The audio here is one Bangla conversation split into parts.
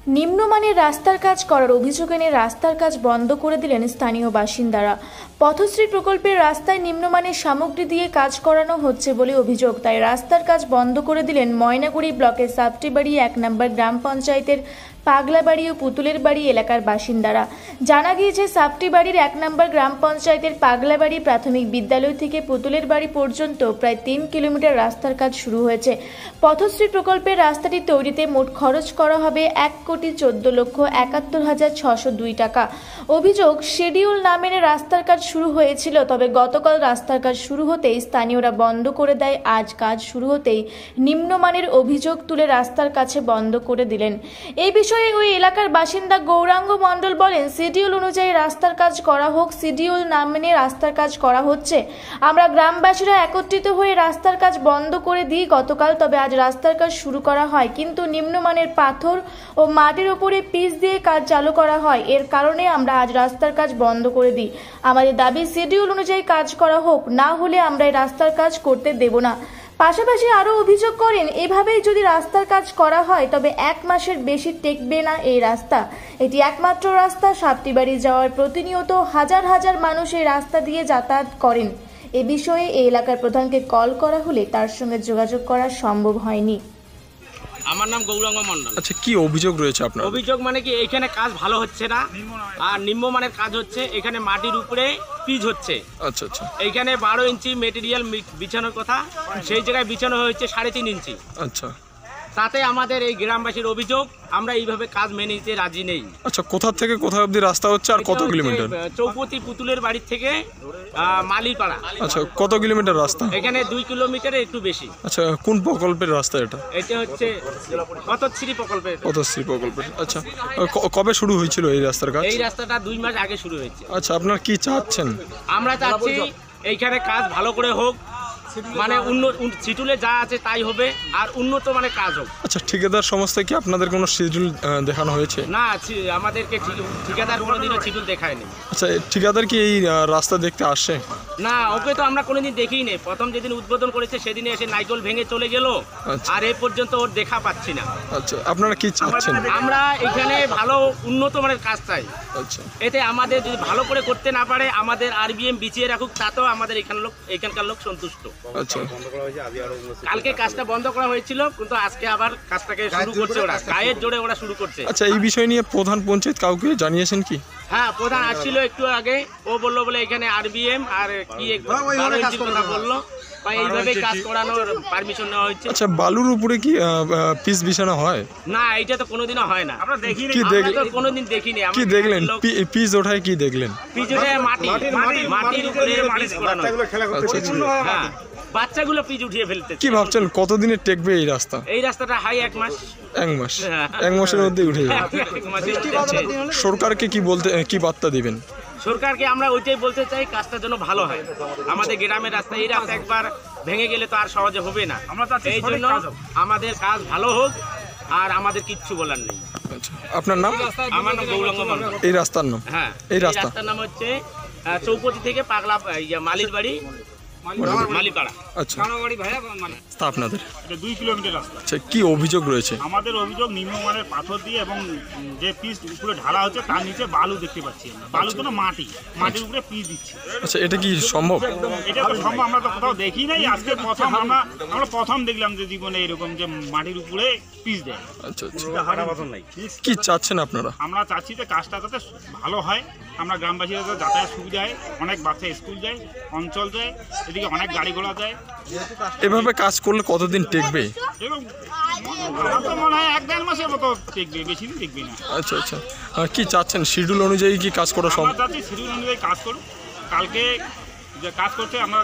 নিম্নমানের রাস্তার কাজ করার অভিযোগ এনে রাস্তার কাজ বন্ধ করে দিলেন স্থানীয় বাসিন্দারা। পথশ্রী প্রকল্পের রাস্তায় নিম্নমানের সামগ্রী দিয়ে কাজ করানো হচ্ছে বলে অভিযোগ, তাই রাস্তার কাজ বন্ধ করে দিলেন ময়নাগুড়ি ব্লকের সাপটিবাড়ি 1 নম্বর গ্রাম পঞ্চায়েতের পাগলাবাড়ি ও পুতুলের বাড়ি এলাকার বাসিন্দারা। জানা গিয়েছে, সাপটিবাড়ির 1 নম্বর গ্রাম পঞ্চায়েতের পাগলাবাড়ি প্রাথমিক বিদ্যালয় থেকে পুতুলের বাড়ি পর্যন্ত প্রায় 3 কিলোমিটার রাস্তার কাজ শুরু হয়েছে। পথশ্রী প্রকল্পের রাস্তাটি তৈরিতে মোট খরচ করা হবে 1,14,71,602 টাকা। অভিযোগ, শিডিউল না মেনে রাস্তার কাজ শুরু হয়েছিল, তবে গতকাল রাস্তার কাজ শুরু হতেই স্থানীয়রা বন্ধ করে দেয়। আজ কাজ শুরু হতেই নিম্নমানের অভিযোগ তুলে রাস্তার কাছে বন্ধ করে দিলেন। এই বিষয়ে ওই এলাকার বাসিন্দা গৌরাঙ্গ মণ্ডল বলেন, শিডিউল অনুযায়ী রাস্তার কাজ করা হোক, শিডিউল না মেনে রাস্তার কাজ করা হচ্ছে। আমরা গ্রামবাসীরা একত্রিত হয়ে রাস্তার কাজ বন্ধ করে দিই গতকাল, তবে আজ রাস্তার কাজ শুরু করা হয়, কিন্তু নিম্নমানের পাথর ও মাটির উপরে পিচ দিয়ে কাজ চালু করা হয়। এর কারণে আমরা আজ রাস্তার কাজ বন্ধ করে দিই। আমাদের দাবি শিডিউল অনুযায়ী কাজ করা হোক, না হলে আমরা এই রাস্তার কাজ করতে দেব না। পাশাপাশি আরও অভিযোগ করেন, এভাবেই যদি রাস্তার কাজ করা হয় তবে 1 মাসের বেশি টেকবে না এই রাস্তা। এটি একমাত্র রাস্তা সাপটিবাড়ি যাওয়ার। প্রতিনিয়ত হাজার হাজার মানুষ এই রাস্তা দিয়ে যাতায়াত করেন। এ বিষয়ে এই এলাকার প্রধানকে কল করা হলে তার সঙ্গে যোগাযোগ করা সম্ভব হয়নি। আমার নাম গৌরাঙ্গ মণ্ডল। আচ্ছা, কি অভিযোগ রয়েছে আপনার? অভিযোগ মানে কি, এখানে কাজ ভালো হচ্ছে না আর নিম্নমানের কাজ হচ্ছে। এখানে মাটির উপরে পিচ হচ্ছে। আচ্ছা আচ্ছা। এইখানে 12 ইঞ্চি মেটেরিয়াল বিছানোর কথা, সেই জায়গায় বিছানো হয়েছে 3.5 ইঞ্চি। আচ্ছা, তাতে আমাদের এই গ্রামবাসীর অভিযোগ, আমরা এইভাবে কাজ মেনে নিতে রাজি নেই। আচ্ছা, কোথা থেকে কোথায় অবধি রাস্তা হচ্ছে আর কত কিলোমিটার? চৌপতি পুতুলের বাড়ি থেকে মালিপাড়া। আচ্ছা, কত কিলোমিটার রাস্তা? এখানে 2 কিলোমিটারের একটু বেশি। আচ্ছা, কোন প্রকল্পের রাস্তা এটা? এটা হচ্ছে পথশ্রী প্রকল্পের। পথশ্রী প্রকল্পের। আচ্ছা, কবে শুরু হয়েছিল এই রাস্তার কাজ? এই রাস্তাটা 2 মাস আগে শুরু হয়েছে। আচ্ছা, আপনার কি চাচ্ছেন? আমরা চাচ্ছি এইখানে কাজ ভালো করে হোক, মানে শিডিউলে যা আছে তাই হবে, আর উন্নত মানে কাজ হোক। আচ্ছা, ঠিকাদার সংস্থায় কি আপনাদের কোনো শিডিউল দেখানো হয়েছে? না, আমাদেরকে ঠিকাদার কোনোদিনও শিডিউল দেখায়নি। আচ্ছা, ঠিকাদার কি এই রাস্তা দেখতে আসে? না, ওকে তো আমরা কোনোদিন দেখিই নেই। প্রথম যেদিন উদ্বোধন করেছে সেদিনে এসে নাইকল ভেঙে চলে গেল, আর এ পর্যন্ত ওর দেখা পাচ্ছি না। আচ্ছা, আপনারা কি চাচ্ছেন? আমরা এখানে ভালো উন্নত মানের কাজ চাই। আচ্ছা, এতে আমাদের যদি ভালো করে করতে না পারে, আমাদের RBM বিছিয়ে রাখুক, তাতেও আমাদের এখানকার লোক সন্তুষ্ট। আচ্ছা, কালকে কাজটা বন্ধ করা হয়েছিল, কিন্তু আজকে আবার কাজটাকে শুরু করছে ওরা, গায়ের জোরে ওরা শুরু করছে। আচ্ছা, এই বিষয় নিয়ে প্রধান পঞ্চায়েত কাউকে জানিয়েছেন কি? হ্যাঁ, প্রধান আসছিল একটু আগে। ও বললো বলে এখানে RBM আর কি 12 ইঞ্চির কথা বললো, বা এইভাবে কাজ করানোর পারমিশন নেওয়া হয়েছে। আচ্ছা, বালুর উপরে কি পিচ বিছানো হয়? না, এটা তো কোনোদিনও হয় না। আমরা দেখিনি, কোনোদিন দেখিনি। কি দেখলেন? পিচ ওঠায় কি দেখলেন? পিচ ওঠায় মাটির উপরে পিচ করানো। হ্যাঁ, বাচ্চাগুলো পিচ উঠিয়ে ফেলতে। কি ভাবছেন কতদিনে টেকবে এই রাস্তা? এই রাস্তাটা 1 মাস। 1 মাস? 1 মাসের মধ্যে উঠে যাবে? সরকারকে কি বার্তা দিবেন? সরকারকে আমরা ওইটাই বলতে চাই, কাজটা যেন ভালো হয়। আমাদের গ্রামের রাস্তা, এই রাস্তা একবার ভেঙে গেলে তো আর সহজে হবে না। এই জন্য আমাদের কাজ ভালো হোক, আর আমাদের কিচ্ছু বলার নেই। আচ্ছা, আপনার নাম? আমার নাম গৌরাঙ্গ মণ্ডল। এই রাস্তার নাম? হ্যাঁ, এই রাস্তার নাম হচ্ছে চৌপতি থেকে পাগলা মালির বাড়ি মালিপাড়া। আচ্ছা, আপনাদের 2 কিলোমিটার রাস্তা। আচ্ছা, কি অভিযোগ রয়েছে? আমাদের অভিযোগ, নিম্নমানের পাথর দিয়ে এবং যে পিচ উপরে ঢালা হচ্ছে তার নিচে বালু দেখতে পাচ্ছি আমরা। বালু তো না, মাটির উপরে পিচ দিচ্ছে। আচ্ছা, এটা কি সম্ভব? এটা তো সম্ভব, আমরা তো কোথাও দেখি নাই। আজকে প্রথম আমরা প্রথম দেখলাম যে জীবনে এরকম যে মাটির উপরে পিচ দেয়। আচ্ছা আচ্ছা, কি চাচ্ছেন আপনারা? আমরা চাচ্ছি যে কাজটা যাতে ভালো হয়। আমরা গ্রামবাসীরা যাতায়াত সুবিধা হয়, অনেক বাচ্চা স্কুল যায়, অঞ্চল যায়, এদিকে অনেক গাড়ি ঘোড়া যায়। এভাবে কাজ করলে কতদিন টেকবে? এবং আমার তো মনে হয় 1-1.5 মাসের মতো টেকবে, বেশি দিন টেকবে না। আচ্ছা আচ্ছা, কি চাচ্ছেন? শিডিউল অনুযায়ী কি কাজ করা সম্ভব? আমরা চাচ্ছি শিডিউল অনুযায়ী কাজ করুক। কালকে যে কাজ করছে আমরা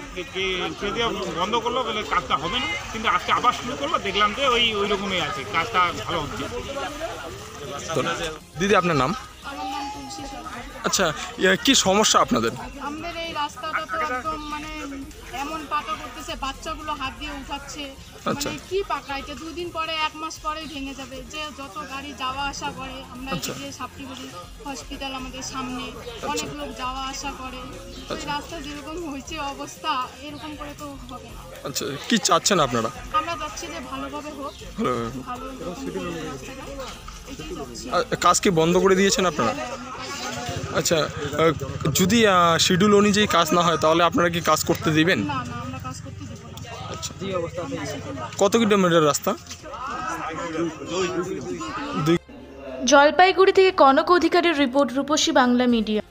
বন্ধ করলো বলে কাজটা হবে না, কিন্তু আজকে আবার শুরু করবো। দেখলাম যে ওই রকমই আছে, কাজটা ভালো হচ্ছে। দিদি, আপনার নাম? তুলসী সরকার। আচ্ছা, কি সমস্যা আপনাদের? আমাদের এই রাস্তাটা তো একদম মানে এমন পাকা করতেছে, বাচ্চাগুলো হাত দিয়ে উঠাচ্ছে। আচ্ছা। মানে কি পাকা, এটা 2 দিন পরে 1 মাস পরেই ভেঙে যাবে। যে যত গাড়ি যাওয়া আসা করে, আমরা এদিকে সাপটিবুড়ি হসপিটাল আমাদের সামনে, অনেক লোক যাওয়া আসা করে। তো এই রাস্তা যেরকম হয়েছে অবস্থা, এরকম করে তো হবে না। আচ্ছা, কি চাচ্ছেন আপনারা? আমরা চাচ্ছি যে ভালোভাবে হোক, ভালোভাবে। ভালো রকম করে রাস্তাটা, এটাই চাচ্ছি। কাজ কি বন্ধ করে দিয়েছেন আপনারা? আচ্ছা, যদি শিডিউল অনুযায়ী কাজ না হয় তাহলে আপনারা কি কাজ করতে দিবেন? না না, আমরা কাজ করতে দেব না। আচ্ছা, কত কিলোমিটার রাস্তা? জলপাইগুড়ি থেকে কনক অধিকারীর রিপোর্ট, রূপসী বাংলা মিডিয়া।